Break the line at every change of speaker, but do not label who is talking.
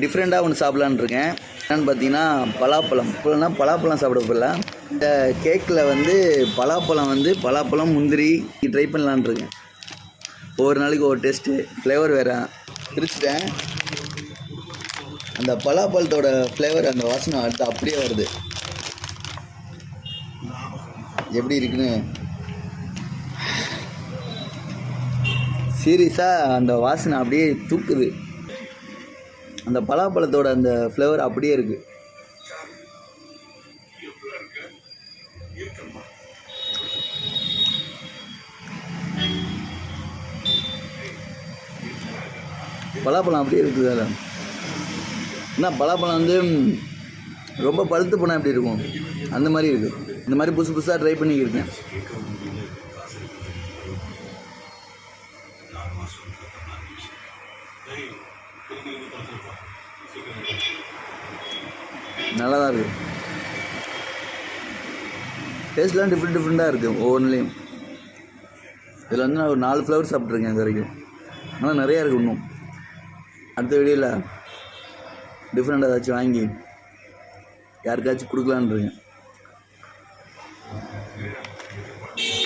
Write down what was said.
டிஃப்ரெண்ட்டாக ஒன்று சாப்பிட்லான்னு இருக்கேன். என்னென்னு பார்த்தீங்கன்னா பலாப்பழம். இப்போனா பலாப்பழம் சாப்பிட போகல. இந்த கேக்கில் வந்து பலாப்பழம் முந்திரி ட்ரை பண்ணலான்னு இருக்கேன். ஒவ்வொரு நாளைக்கு ஒவ்வொரு டேஸ்ட்டு, ஃப்ளேவர் வேறு. பிரிச்சுட்டேன். அந்த பலாப்பழத்தோட ஃப்ளேவர், அந்த வாசனை அடுத்து அப்படியே வருது. எப்படி இருக்குன்னு சீரியஸாக அந்த வாசனை அப்படியே தூக்குது. அந்த பலாப்பழத்தோட அந்த ஃப்ளேவர் அப்படியே இருக்குது. பலாப்பழம் அப்படியே இருக்குது. அதில் என்ன பலாப்பழம் வந்து ரொம்ப பழுத்து போனால் எப்படி இருக்கும் அந்த மாதிரி இருக்குது. இந்த மாதிரி புதுசு புதுசாக ட்ரை பண்ணிக்கிருக்கேன். நல்லா தான் இருக்குது. டேஸ்ட்லாம் டிஃப்ரெண்ட்டாக இருக்குது ஒவ்வொன்றுலேயும். இதில் வந்து நான் ஒரு 4 ஃப்ளேவர் சாப்பிட்ருக்கேன் இது வரைக்கும். ஆனால் நிறையா இருக்குது இன்னும். அடுத்த வீடியோவில் டிஃப்ரெண்ட்டாக ஏதாச்சும் வாங்கி யாருக்காச்சும் கொடுக்கலான்னு இருக்கேன்.